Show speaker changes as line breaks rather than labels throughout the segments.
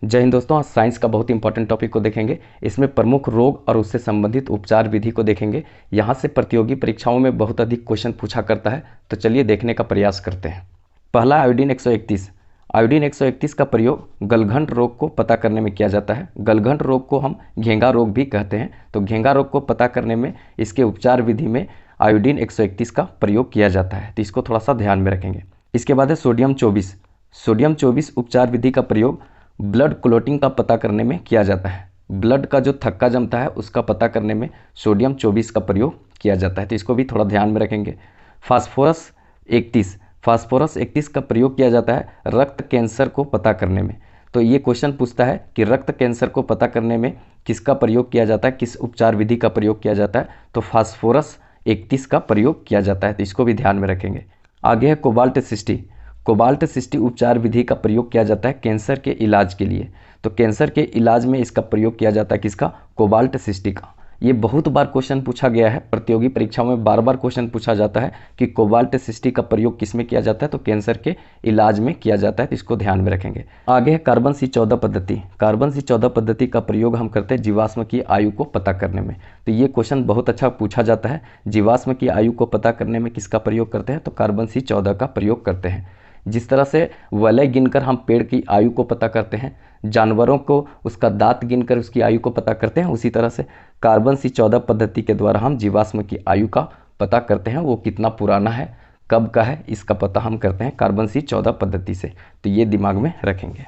जय हिंद दोस्तों, आज साइंस का बहुत इंपॉर्टेंट टॉपिक को देखेंगे। इसमें प्रमुख रोग और उससे संबंधित उपचार विधि को देखेंगे। यहाँ से प्रतियोगी परीक्षाओं में बहुत अधिक क्वेश्चन पूछा करता है, तो चलिए देखने का प्रयास करते हैं। पहला आयोडीन 131। आयोडीन 131 का प्रयोग गलघंट रोग को पता करने में किया जाता है। गलघंट रोग को हम घेंघा रोग भी कहते हैं, तो घेंघा रोग को पता करने में इसके उपचार विधि में आयोडीन 131 का प्रयोग किया जाता है, तो इसको थोड़ा सा ध्यान में रखेंगे। इसके बाद है सोडियम 24। सोडियम 24 उपचार विधि का प्रयोग ब्लड क्लोटिंग का पता करने में किया जाता है। ब्लड का जो थक्का जमता है उसका पता करने में सोडियम 24 का प्रयोग किया जाता है, तो इसको भी थोड़ा ध्यान में रखेंगे। फास्फोरस 31। फास्फोरस 31 का प्रयोग किया जाता है रक्त कैंसर को पता करने में। तो ये क्वेश्चन पूछता है कि रक्त कैंसर को पता करने में किसका प्रयोग किया जाता है, किस उपचार विधि का प्रयोग किया जाता है, तो फास्फोरस 31 का प्रयोग किया जाता है, तो इसको भी ध्यान में रखेंगे। आगे है कोबाल्ट 60। कोबाल्ट 60 उपचार विधि का प्रयोग किया जाता है कैंसर के इलाज के लिए। तो कैंसर के इलाज में इसका प्रयोग किया जाता है किसका, कोबाल्ट 60 का। ये बहुत बार क्वेश्चन पूछा गया है, प्रतियोगी परीक्षाओं में बार बार क्वेश्चन पूछा जाता है कि कोबाल्ट 60 का प्रयोग किस में किया जाता है, तो कैंसर के इलाज में किया जाता है, तो इसको ध्यान में रखेंगे। आगे है कार्बन C14 पद्धति। कार्बन C14 पद्धति का प्रयोग हम करते हैं जीवाश्म की आयु को पता करने में। तो ये क्वेश्चन बहुत अच्छा पूछा जाता है, जीवाश्म की आयु को पता करने में किसका प्रयोग करते हैं, तो कार्बन C14 का प्रयोग करते हैं। जिस तरह से वलय गिनकर हम पेड़ की आयु को पता करते हैं, जानवरों को उसका दांत गिनकर उसकी आयु को पता करते हैं, उसी तरह से कार्बन C14 पद्धति के द्वारा हम जीवाश्म की आयु का पता करते हैं, वो कितना पुराना है, कब का है, इसका पता हम करते हैं कार्बन C14 पद्धति से। तो ये दिमाग में रखेंगे।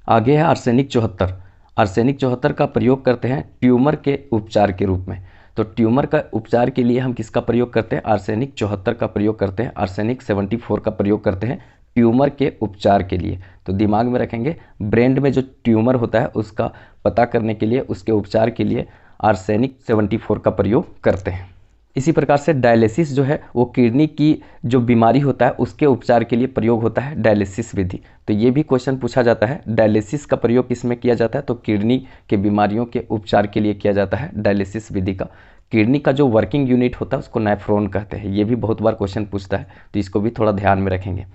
आगे है आर्सेनिक 74। आर्सेनिक 74 का प्रयोग करते हैं ट्यूमर के उपचार के रूप में। तो ट्यूमर का उपचार के लिए हम किसका प्रयोग करते हैं, आर्सेनिक 74 का प्रयोग करते हैं। आर्सेनिक 74 का प्रयोग करते हैं ट्यूमर के उपचार के लिए। तो दिमाग में रखेंगे, ब्रेन में जो ट्यूमर होता है उसका पता करने के लिए, उसके उपचार के लिए आर्सेनिक 74 का प्रयोग करते हैं। इसी प्रकार से डायलिसिस जो है वो किडनी की जो बीमारी होता है उसके उपचार के लिए प्रयोग होता है डायलिसिस विधि। तो ये भी क्वेश्चन पूछा जाता है, डायलिसिस का प्रयोग किसमें किया जाता है, तो किडनी के बीमारियों के उपचार के लिए किया जाता है डायलिसिस विधि का। किडनी का जो वर्किंग यूनिट होता है उसको नेफ्रॉन कहते हैं। ये भी बहुत बार क्वेश्चन पूछता है, तो इसको भी थोड़ा ध्यान में रखेंगे।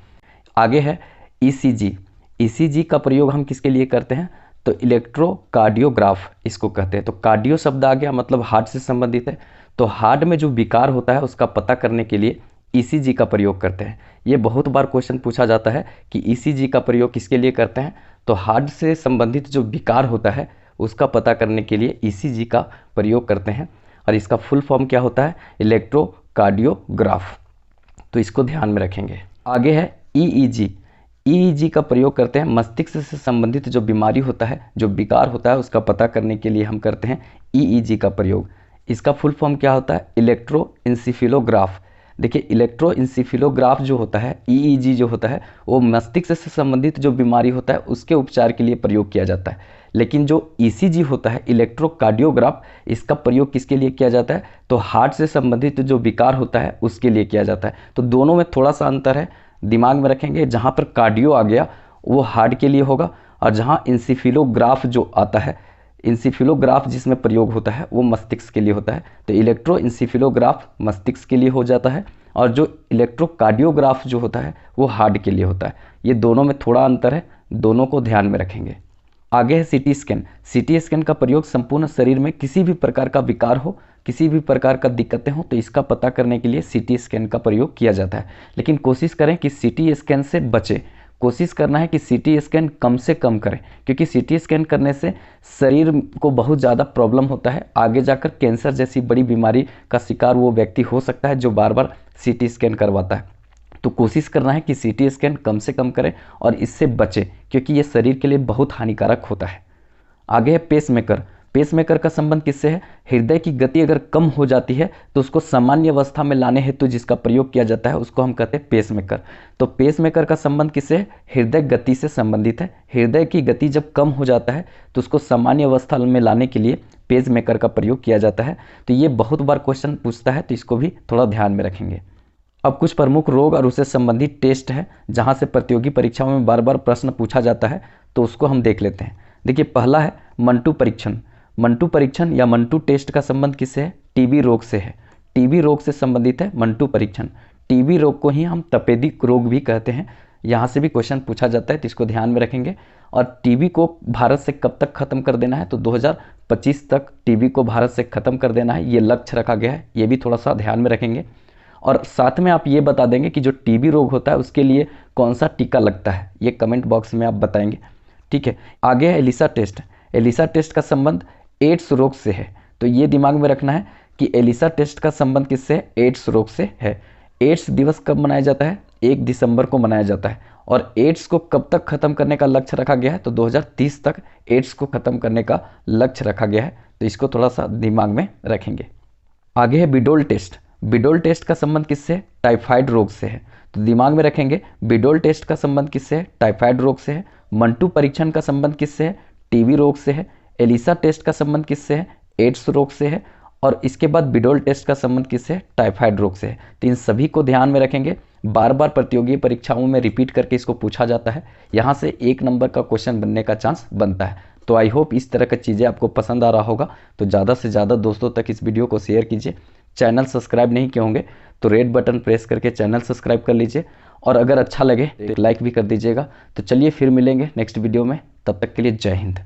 आगे है ECG। ECG का प्रयोग हम किसके लिए करते हैं, तो इलेक्ट्रोकार्डियोग्राफ इसको कहते हैं। तो कार्डियो शब्द आ गया, मतलब हार्ट से संबंधित है। तो हार्ट में जो विकार होता है उसका पता करने के लिए ECG का प्रयोग करते हैं। ये बहुत बार क्वेश्चन पूछा जाता है कि ECG का प्रयोग किसके लिए करते हैं, तो हार्ट से संबंधित जो विकार होता है उसका पता करने के लिए ECG का प्रयोग करते हैं। और इसका फुल फॉर्म क्या होता है, इलेक्ट्रोकार्डियोग्राफ। तो इसको ध्यान में रखेंगे। आगे है EEG। EEG का प्रयोग करते हैं मस्तिष्क से संबंधित जो बीमारी होता है, जो विकार होता है उसका पता करने के लिए हम करते हैं EEG का प्रयोग। इसका फुल फॉर्म क्या होता है, इलेक्ट्रोइंसेफेलोग्राफ। देखिए इलेक्ट्रोइंसेफेलोग्राफ जो होता है, EEG जो होता है, वो मस्तिष्क से संबंधित जो बीमारी होता है उसके उपचार के लिए प्रयोग किया जाता है। लेकिन जो ECG होता है, इलेक्ट्रोकार्डियोग्राफ, इसका प्रयोग किसके लिए किया जाता है, तो हार्ट से संबंधित जो विकार होता है उसके लिए किया जाता है। तो दोनों में थोड़ा सा अंतर है, दिमाग में रखेंगे। जहाँ पर कार्डियो आ गया वो हार्ट के लिए होगा, और जहाँ इंसेफेलोग्राफ जो आता है, इंसेफेलोग्राफ जिसमें प्रयोग होता है वो मस्तिष्क के लिए होता है। तो इलेक्ट्रो इंसेफेलोग्राफ मस्तिष्क के लिए हो जाता है, और जो इलेक्ट्रोकार्डियोग्राफ जो होता है वो हार्ट के लिए होता है। ये दोनों में थोड़ा अंतर है, दोनों को ध्यान में रखेंगे। आगे है CT स्कैन। CT स्कैन का प्रयोग संपूर्ण शरीर में किसी भी प्रकार का विकार हो, किसी भी प्रकार का दिक्कतें हो, तो इसका पता करने के लिए CT स्कैन का प्रयोग किया जाता है। लेकिन कोशिश करें कि CT स्कैन से बचें। कोशिश करना है कि CT स्कैन कम से कम करें, क्योंकि CT स्कैन करने से शरीर को बहुत ज़्यादा प्रॉब्लम होता है। आगे जाकर कैंसर जैसी बड़ी बीमारी का शिकार वो व्यक्ति हो सकता है जो बार बार CT स्कैन करवाता है। तो कोशिश करना है कि CT स्कैन कम से कम करें और इससे बचें, क्योंकि ये शरीर के लिए बहुत हानिकारक होता है। आगे है पेसमेकर। पेसमेकर का संबंध किससे है, हृदय की गति अगर कम हो जाती है तो उसको सामान्य अवस्था में लाने हेतु जिसका प्रयोग किया जाता है उसको हम कहते हैं पेसमेकर। तो पेसमेकर का संबंध किससे है, हृदय गति से संबंधित है। हृदय की गति जब कम हो जाता है तो उसको सामान्य अवस्था में लाने के लिए पेसमेकर का प्रयोग किया जाता है। तो ये बहुत बार क्वेश्चन पूछता है, तो इसको भी थोड़ा ध्यान में रखेंगे। अब कुछ प्रमुख रोग और उससे संबंधित टेस्ट है जहाँ से प्रतियोगी परीक्षाओं में बार बार प्रश्न पूछा जाता है, तो उसको हम देख लेते हैं। देखिए पहला है मंटू परीक्षण। मंटू परीक्षण या मंटू टेस्ट का संबंध किससे है, TB रोग से है। TB रोग से संबंधित है मंटू परीक्षण। TB रोग को ही हम तपेदिक रोग भी कहते हैं। यहाँ से भी क्वेश्चन पूछा जाता है, तो इसको ध्यान में रखेंगे। और टीबी को भारत से कब तक खत्म कर देना है, तो 2025 तक टीबी को भारत से खत्म कर देना है, ये लक्ष्य रखा गया है, ये भी थोड़ा सा ध्यान में रखेंगे। और साथ में आप ये बता देंगे कि जो टीबी रोग होता है उसके लिए कौन सा टीका लगता है, ये कमेंट बॉक्स में आप बताएंगे, ठीक है। आगे है एलिसा टेस्ट। एलिसा टेस्ट का संबंध एड्स रोग से है, तो ये दिमाग में रखना है कि एलिसा टेस्ट का संबंध किससे है, एड्स रोग से है। एड्स दिवस कब मनाया जाता है, 1 दिसंबर को मनाया जाता है। और एड्स को कब तक खत्म करने का लक्ष्य रखा गया है, तो 2030 तक एड्स को खत्म करने का लक्ष्य रखा गया है, तो इसको थोड़ा सा दिमाग में रखेंगे। आगे है बिडोल टेस्ट। बिडोल टेस्ट का संबंध किससे है, टाइफाइड रोग से है, तो दिमाग में रखेंगे बिडोल टेस्ट का संबंध किससे है, टाइफाइड रोग से है। मंटू परीक्षण का संबंध किससे है, टीबी रोग से है। एलिसा टेस्ट का संबंध किससे है, एड्स रोग से है। और इसके बाद बिडोल टेस्ट का संबंध किससे है, टाइफाइड रोग से है। तो इन सभी को ध्यान में रखेंगे, बार बार प्रतियोगी परीक्षाओं में रिपीट करके इसको पूछा जाता है, यहाँ से 1 नंबर का क्वेश्चन बनने का चांस बनता है। तो आई होप इस तरह की चीज़ें आपको पसंद आ रहा होगा, तो ज़्यादा से ज़्यादा दोस्तों तक इस वीडियो को शेयर कीजिए। चैनल सब्सक्राइब नहीं किए होंगे तो रेड बटन प्रेस करके चैनल सब्सक्राइब कर लीजिए, और अगर अच्छा लगे तो एक लाइक भी कर दीजिएगा। तो चलिए फिर मिलेंगे नेक्स्ट वीडियो में, तब तक के लिए जय हिंद।